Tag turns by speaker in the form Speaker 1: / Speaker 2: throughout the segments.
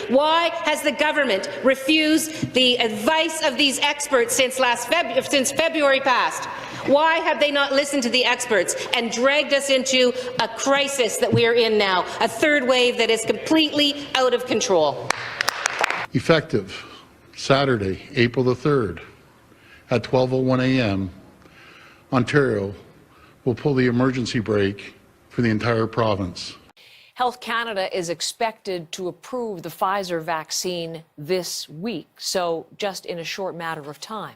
Speaker 1: Why has the government refused the advice of these experts since February past? Why have they not listened to the experts and dragged us into a crisis that we are in now, a third wave that is completely out of control?
Speaker 2: Effective Saturday, April the 3rd at 12:01 a.m., Ontario will pull the emergency brake for the entire province.
Speaker 3: Health Canada is expected to approve the Pfizer vaccine this week, so just in a short matter of time.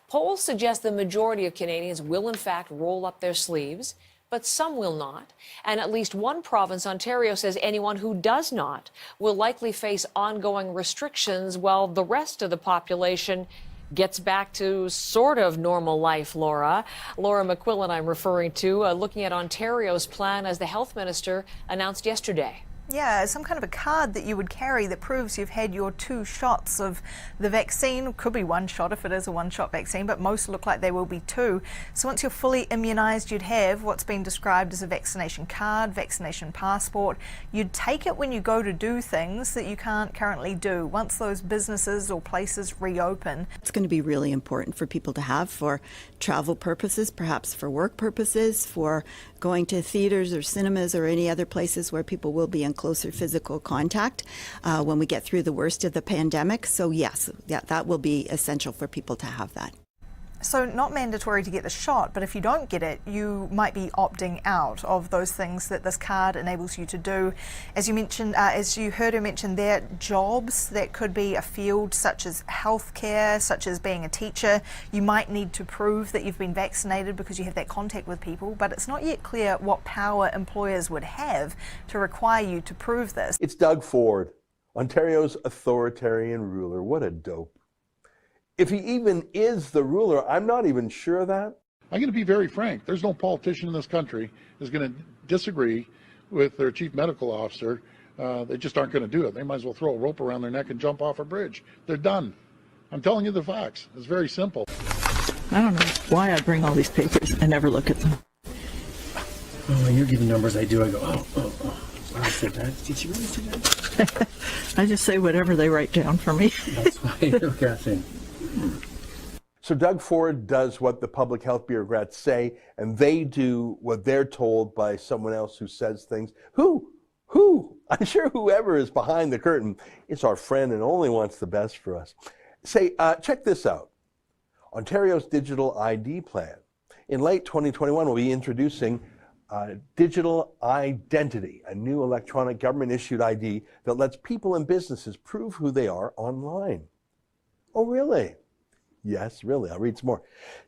Speaker 3: Polls suggest the majority of Canadians will in fact roll up their sleeves, but some will not. And at least one province, Ontario, says anyone who does not will likely face ongoing restrictions while the rest of the population gets back to sort of normal life, Laura. Laura McQuillan I'm referring to, looking at Ontario's plan as the health minister announced yesterday.
Speaker 4: Yeah, some kind of a card that you would carry that proves you've had your 2 shots of the vaccine. Could be 1 shot if it is a 1-shot vaccine, but most look like they will be 2. So once you're fully immunised, you'd have what's been described as a vaccination card, vaccination passport. You'd take it when you go to do things that you can't currently do. Once those businesses or places reopen.
Speaker 5: It's going to be really important for people to have for travel purposes, perhaps for work purposes, for going to theaters or cinemas or any other places where people will be in closer physical contact when we get through the worst of the pandemic. So yes, that will be essential for people to have that.
Speaker 4: So not mandatory to get the shot, but if you don't get it, you might be opting out of those things that this card enables you to do. As you mentioned, as you heard her mention there, jobs that could be a field such as healthcare, such as being a teacher. You might need to prove that you've been vaccinated because you have that contact with people, but it's not yet clear what power employers would have to require you to prove this.
Speaker 6: It's Doug Ford, Ontario's authoritarian ruler. What a dope. If he even is the ruler, I'm not even sure of that.
Speaker 2: I'm going to be very frank. There's no politician in this country who's going to disagree with their chief medical officer. They just aren't going to do it. They might as well throw a rope around their neck and jump off a bridge. They're done. I'm telling you the facts. It's very simple.
Speaker 7: I don't know why I bring all these papers. I never look at them.
Speaker 8: Oh, when you're giving numbers, I do. I go, oh. I said that. Did you really do that?
Speaker 7: I just say whatever they write down for me.
Speaker 8: That's why you're guessing.
Speaker 6: So Doug Ford does what the public health bureaucrats say, and they do what they're told by someone else who says things. Who? I'm sure whoever is behind the curtain is our friend and only wants the best for us. Say, check this out. Ontario's digital ID plan. In late 2021, we'll be introducing digital identity, a new electronic government-issued ID that lets people and businesses prove who they are online. Oh, really? Yes, really. I'll read some more.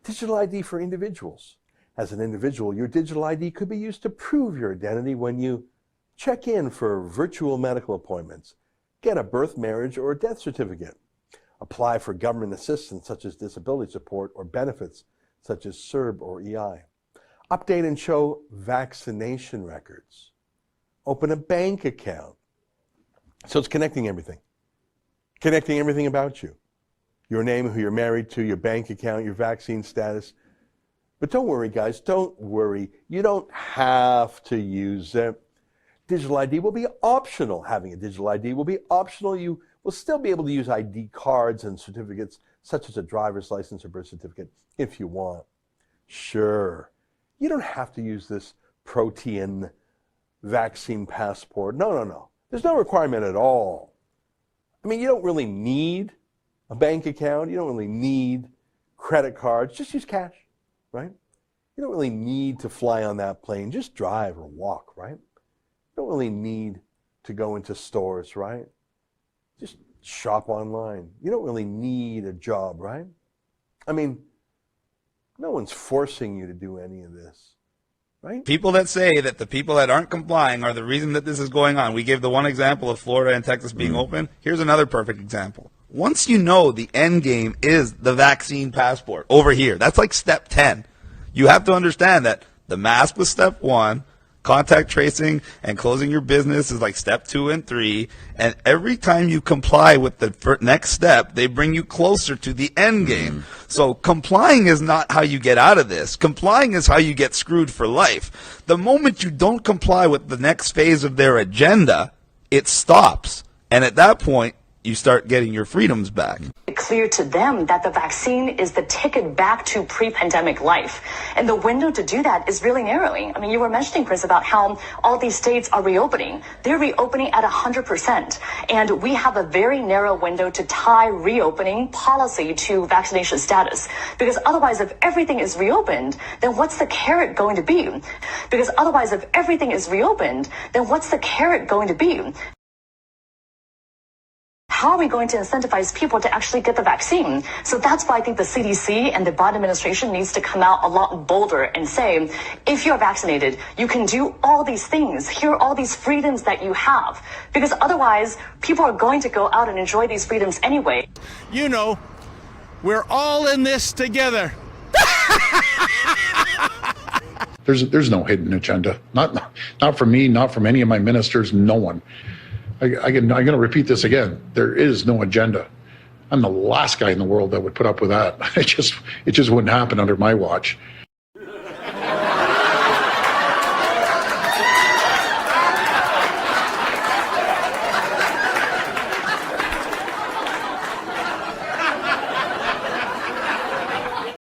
Speaker 6: Digital ID for individuals. As an individual, your digital ID could be used to prove your identity when you check in for virtual medical appointments, get a birth, marriage, or death certificate, apply for government assistance such as disability support or benefits such as CERB or EI, update and show vaccination records, open a bank account. So it's connecting everything about you. Your name, who you're married to, your bank account, your vaccine status. But don't worry, guys, don't worry. You don't have to use it. Digital ID will be optional. Having a digital ID will be optional. You will still be able to use ID cards and certificates, such as a driver's license or birth certificate, if you want. Sure, you don't have to use this protein vaccine passport. No. There's no requirement at all. I mean, you don't really need a bank account. You don't really need credit cards. Just use cash, right? You don't really need to fly on that plane. Just drive or walk, right? You don't really need to go into stores, right? Just shop online. You don't really need a job, right? I mean, no one's forcing you to do any of this, right?
Speaker 9: People that say that the people that aren't complying are the reason that this is going on. We gave the one example of Florida and Texas being open. Here's another perfect example. Once you know the end game is the vaccine passport over here, that's like step 10. You have to understand that the mask was step 1, contact tracing and closing your business is like step 2 and 3, and every time you comply with the next step, they bring you closer to the end game. So complying is not how you get out of this. Complying is how you get screwed for life. The moment you don't comply with the next phase of their agenda, it stops. And at that point, you start getting your freedoms back.
Speaker 10: Clear to them that the vaccine is the ticket back to pre-pandemic life. And the window to do that is really narrowing. I mean, you were mentioning, Chris, about how all these states are reopening. They're reopening at 100%. And we have a very narrow window to tie reopening policy to vaccination status. Because otherwise, if everything is reopened, then what's the carrot going to be? Because otherwise, if everything is reopened, then what's the carrot going to be? How are we going to incentivize people to actually get the vaccine? So that's why I think the CDC and the Biden administration needs to come out a lot bolder and say, if you're vaccinated, you can do all these things. Here are all these freedoms that you have. Because otherwise, people are going to go out and enjoy these freedoms anyway.
Speaker 11: You know, we're all in this together.
Speaker 2: There's no hidden agenda. Not from me, not from any of my ministers, no one. I'm going to repeat this again. There is no agenda. I'm the last guy in the world that would put up with that. It just wouldn't happen under my watch.